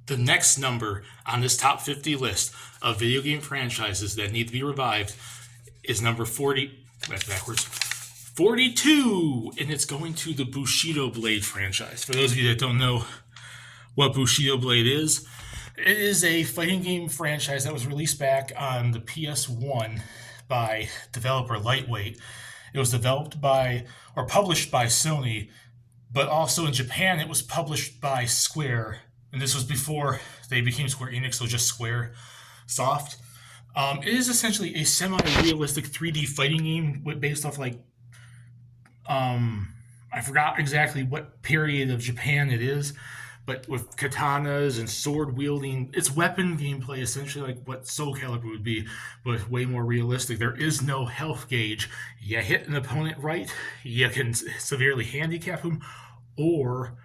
The next number on this top 50 list of video game franchises that need to be revived is number 40. That's backwards. 42, and it's going to the Bushido Blade franchise. For those of you that don't know what Bushido Blade is, it is a fighting game franchise that was released back on the PS1 by developer Lightweight. It was developed by or published by Sony, but also in Japan it was published by Square, and this was before they became Square Enix, so just Square Soft. It is essentially a semi-realistic 3D fighting game based off I forgot exactly what period of Japan it is, but with katanas and sword wielding. It's weapon gameplay, essentially like what Soul Calibur would be, but way more realistic. There is no health gauge. You hit an opponent right, you can severely handicap him, or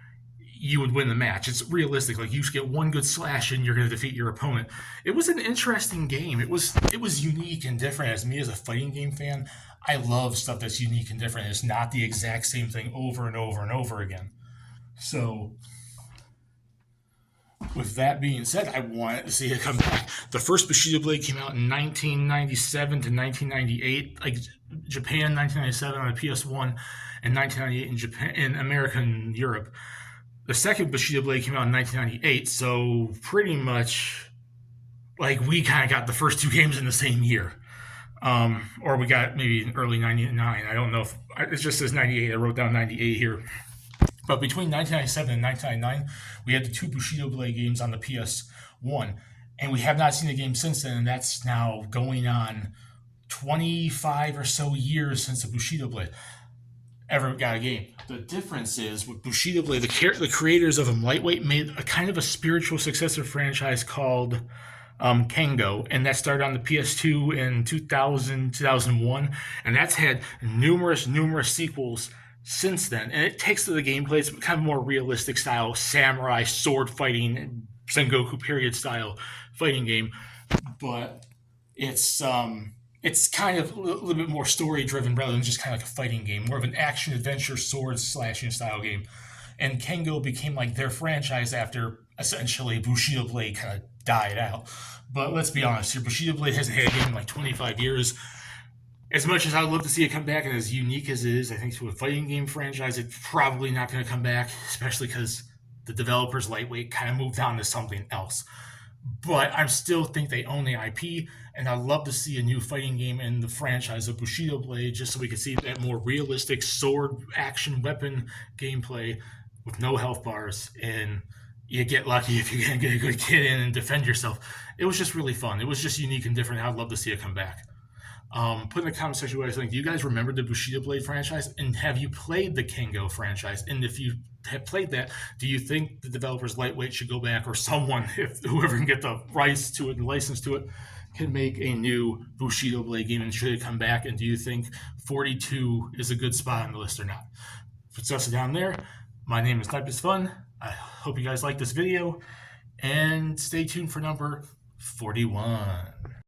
you would win the match. It's realistic. Like, you get one good slash and you're going to defeat your opponent. It was an interesting game. It was unique and different. As me as a fighting game fan, I love stuff that's unique and different. It's not the exact same thing over and over and over again. So, with that being said, I wanted to see it come back. The first Bushido Blade came out in 1997 to 1998, like Japan 1997 on the PS1, and 1998 in Japan, in America and Europe. The second Bushido Blade came out in 1998, so pretty much like we kind of got the first two games in the same year. Or we got maybe in early 99. I don't know if it just says 98. I wrote down 98 here. But between 1997 and 1999, we had the two Bushido Blade games on the PS1, and we have not seen a game since then, and that's now going on 25 or so years since the Bushido Blade ever got a game. The difference is with Bushido Blade, the creators of them, Lightweight, made a kind of a spiritual successor franchise called Kengo, and that started on the PS2 in 2000, 2001, and that's had numerous sequels since then. And it takes to the gameplay. It's kind of more realistic style, samurai, sword fighting, Sengoku period style fighting game, but it's kind of a little bit more story driven rather than just kind of like a fighting game, more of an action adventure sword slashing style game. And Kengo became like their franchise after essentially Bushido Blade kind of died out. But let's be honest here, Bushido Blade hasn't had a game in like 25 years. As much as I'd love to see it come back, and as unique as it is, I think to a fighting game franchise, it's probably not going to come back, especially because the developers, Lightweight, kind of moved on to something else. But I still think they own the IP, and I'd love to see a new fighting game in the franchise of Bushido Blade, just so we can see that more realistic sword action weapon gameplay with no health bars, and you get lucky if you can get a good kid in and defend yourself. It was just really fun. It was just unique and different. I'd love to see it come back. Put in the comment section what you think. Do you guys remember the Bushido Blade franchise? And have you played the Kengo franchise? And if you have played that, do you think the developers Lightweight should go back, or someone, if whoever can get the rights to it and license to it, can make a new Bushido Blade game, and should it come back? And do you think 42 is a good spot on the list or not? Discuss it down there. My name is Type is Fun. I hope you guys like this video, and stay tuned for number 41.